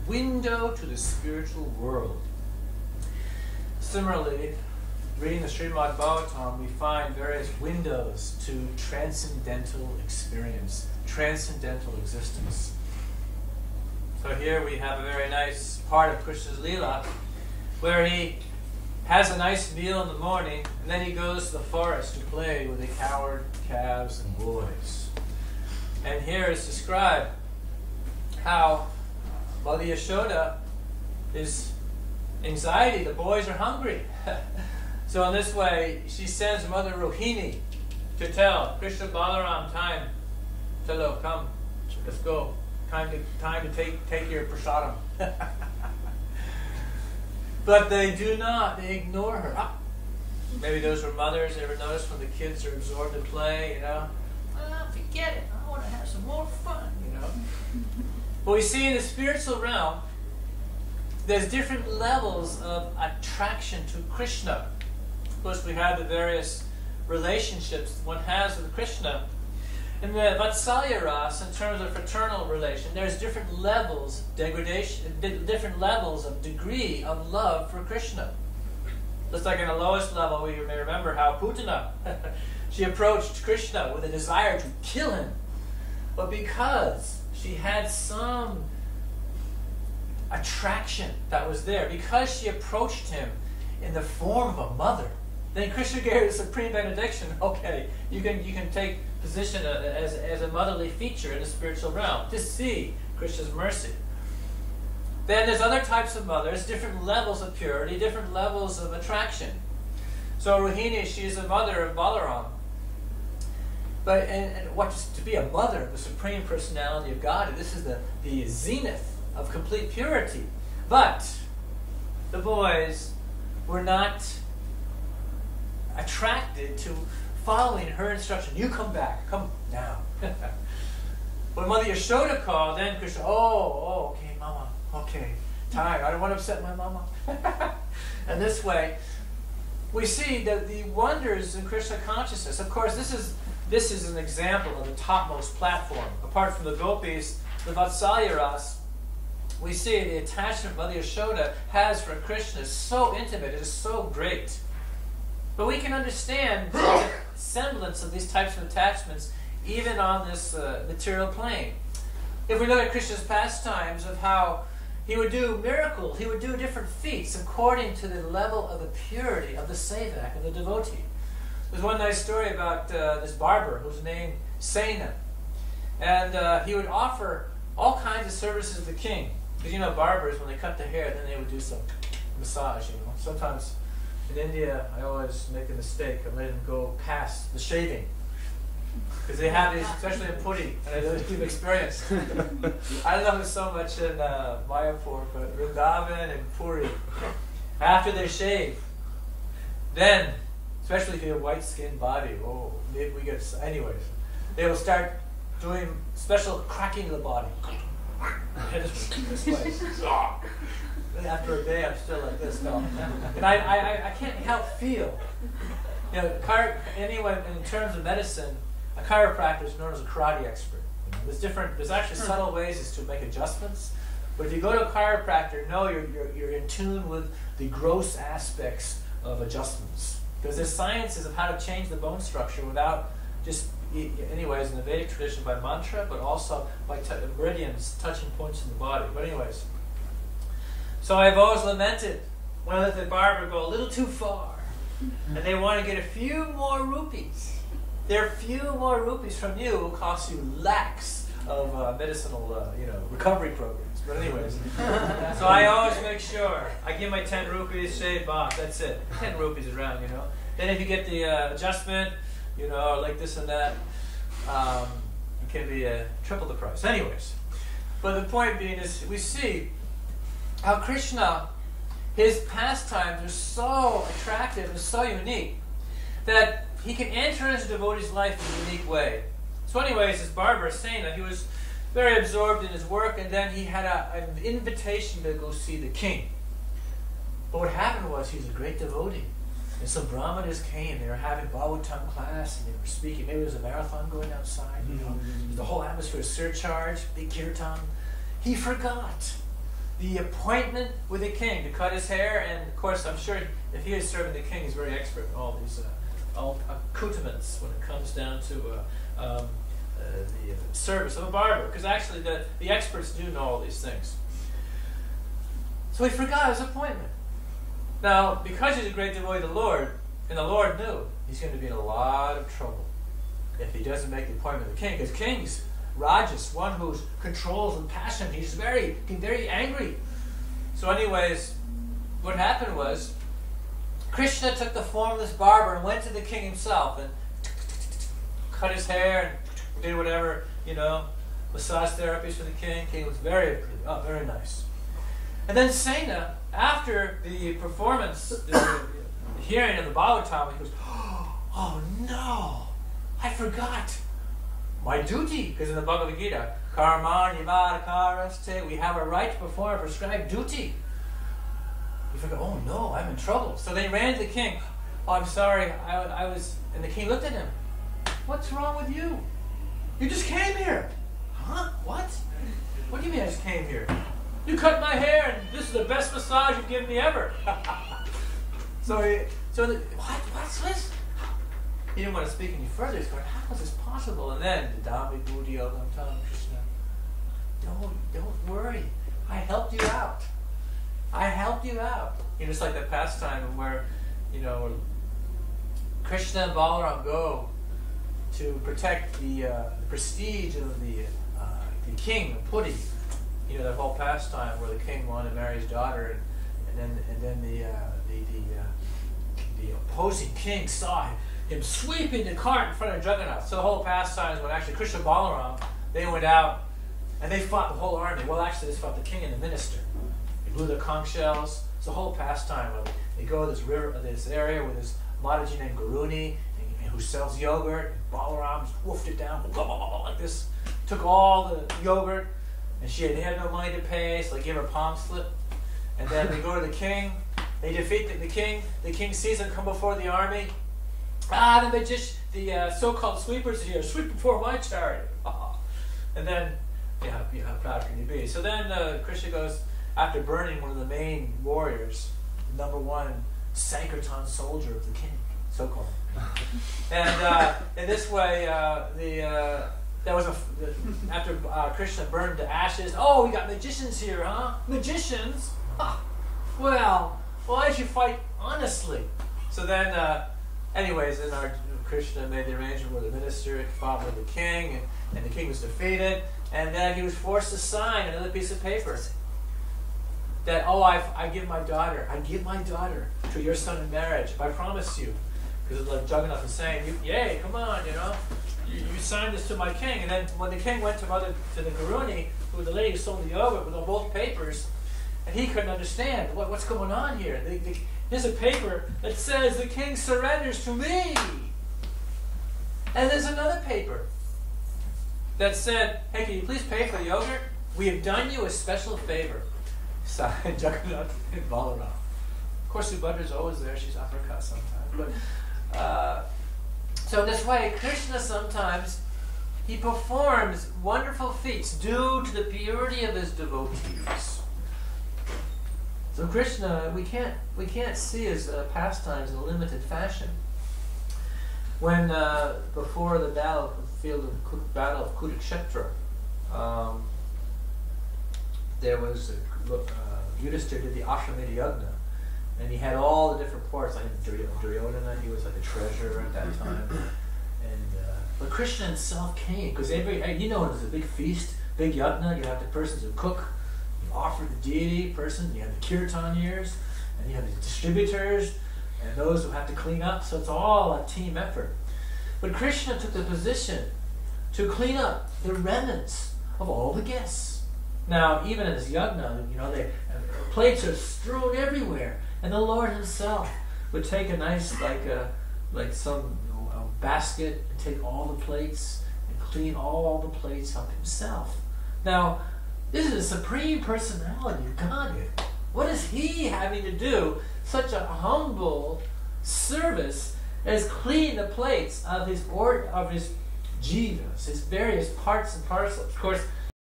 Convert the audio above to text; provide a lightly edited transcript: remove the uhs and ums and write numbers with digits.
window to the spiritual world. Similarly, reading the Srimad Bhagavatam, we find various windows to transcendental experience, transcendental existence. So here we have a very nice part of Krishna's Leela, where he has a nice meal in the morning, and then he goes to the forest to play with the cowherd, calves, and boys. And here is described how Mother Yashoda is anxiety, the boys are hungry. So in this way, she sends Mother Rohini to tell Krishna Balaram, time, Chalo, come, let's go. Time to take your prasadam. But they do not, they ignore her. Maybe those were mothers, ever notice when the kids are absorbed in play, forget it, I want to have some more fun, But we see in the spiritual realm, there's different levels of attraction to Krishna. Of course, we have the various relationships one has with Krishna. In the Vatsalya Ras, in terms of fraternal relation, there's different levels, different levels of degree of love for Krishna. Just like in the lowest level, we may remember how Putana, she approached Krishna with a desire to kill him. But because she had some attraction that was there, because she approached him in the form of a mother, then Krishna gave her the supreme benediction. Okay, you can take position as a motherly feature in the spiritual realm to see Krishna's mercy. Then there's other types of mothers, different levels of purity, different levels of attraction. So Rohini, she is a mother of Balaram. But and what's to be a mother of the Supreme Personality of God? This is the zenith of complete purity. But the boys were not attracted to following her instruction. You come back. Come now. When Mother Yashoda called, then Krishna, okay, Mama. Okay. Time. I don't want to upset my Mama. And this way, we see that the wonders in Krishna consciousness. Of course, this is an example of the topmost platform. Apart from the gopis, the Vatsalya Ras, we see the attachment Mother Yashoda has for Krishna is so intimate, it is so great. But we can understand the semblance of these types of attachments even on this material plane. If we look at Krishna's pastimes of how he would do miracles, he would do different feats according to the level of the purity of the sevak, of the devotee. There's one nice story about this barber who's named Sena. And he would offer all kinds of services to the king. Because barbers, when they cut the hair, then they would do some massage, Sometimes in India, I always make a mistake of letting them go past the shaving. Because they have these, especially in Puri, and I've experienced. I don't know if it's so much in Mayapur, but Vrindavan and Puri, after they shave, then, especially if you have a white-skinned body, maybe we get, anyways, they will start doing special cracking of the body. This way. After a day, I'm still like this. No, and I can't help feel. Anyone in terms of medicine, a chiropractor is known as a karate expert. There's actually subtle ways as to make adjustments. But if you go to a chiropractor, you're in tune with the gross aspects of adjustments. Because there's sciences of how to change the bone structure without just, anyways, in the Vedic tradition by mantra, but also by meridians, touching points in the body. But anyways, so I've always lamented when I let the barber go a little too far, and they want to get a few more rupees. There are few more rupees from you will cost you lakhs of medicinal, recovery programs. But anyways, so I always make sure I give my 10 rupees, shave off. That's it. 10 rupees around, Then if you get the adjustment, like this and that, it can be triple the price. Anyways, but the point being is we see how Krishna, his pastimes are so attractive and so unique that he can enter into the devotee's life in a unique way. So anyways, this barber is saying that he was very absorbed in his work, and then he had an invitation to go see the king. But what happened was he was a great devotee. And some brahmanas came, they were having Bhagavatam class, and they were speaking. Maybe there was a marathon going outside, The whole atmosphere was surcharged, big kirtan. He forgot the appointment with the king to cut his hair, and of course I'm sure if he is serving the king, he's very expert in all these all accoutrements when it comes down to the service of a barber, because actually the experts do know all these things. So he forgot his appointment. Now, because he's a great devotee of the Lord, and the Lord knew he's going to be in a lot of trouble if he doesn't make the appointment with the king, because king's Rajas, one who controls and passion, he's very angry. So anyways, what happened was, Krishna took the form of this barber and went to the king himself and cut his hair and did whatever, massage therapies for the king. King was very nice. And then Sena, after the performance, the hearing of the Bhagavatam, he goes, oh no, I forgot my duty. Because in the Bhagavad Gita, karma nivarkaraste, we have a right to perform a prescribed duty. He forgot, oh no, I'm in trouble. So they ran to the king. Oh, I'm sorry, I was, and the king looked at him. What's wrong with you? You just came here. Huh? What? What do you mean I just came here? You cut my hair, and this is the best massage you've given me ever. What's this? He didn't want to speak any further. He's going, how is this possible? And then, I'm telling Krishna, don't worry. I helped you out. I helped you out. It's like the pastime where, Krishna and Balaram go to protect the prestige of the king of Puri. That whole pastime where the king wanted to marry his daughter, and then the opposing king saw him sweeping the cart in front of Jagannath. So the whole pastime is when actually Krishna and Balaram, they went out and they fought the whole army. Well, actually, they fought the king and the minister. They blew their conch shells. It's the whole pastime. They go to this river, this area with this Mataji named Garuni, who sells yogurt. And Balaram just woofed it down like this. Took all the yogurt. And they had no money to pay, so they gave her a palm slip. And then they go to the king. They defeat the king. The king sees them come before the army. The so-called sweepers are here. Sweep before my chariot. And then, how proud can you be? So then Krishna goes, after burning one of the main warriors, the #1 Sankirtan soldier of the king, so-called. And in this way, after Krishna burned to ashes. Oh, we got magicians here, huh? Magicians? Well, why don't you fight honestly? So then, anyways, then Krishna made the arrangement with the minister, fought with the king, and the king was defeated. And then he was forced to sign another piece of paper that, I give my daughter to your son in marriage. If I promise you, because like Jagannath was saying, yay, come on, You signed this to my king. And then when the king went to the Garuni, who the lady who sold the yogurt, with both papers, and he couldn't understand what's going on here. There's a paper that says the king surrenders to me. And there's another paper that said, hey, can you please pay for the yogurt? We have done you a special favor. Signed Jagannath and Balaram. Of course, Subhadra's always there. She's uppercut sometimes. But so in this way, Krishna sometimes, he performs wonderful feats due to the purity of his devotees. So Krishna, we can't see his pastimes in a limited fashion. When before the battle of Kurukshetra, there was Yudhishthira did the Ashwamedha Yagna. And he had all the different parts, like Duryodhana, he was like a treasurer at that time. But Krishna himself came, because it was a big feast, big yagna. You have the persons who cook, you offer the deity person, you have the kirtaniers, and you have the distributors, and those who have to clean up. So it's all a team effort. But Krishna took the position to clean up the remnants of all the guests. Now, even in this yagna, plates are strewn everywhere. And the Lord himself would take a nice, some basket and take all the plates and clean all the plates up himself. Now, this is the Supreme Personality of Godhead. What is he having to do such a humble service as clean the plates of his jivas, his various parts and parcels? Of course,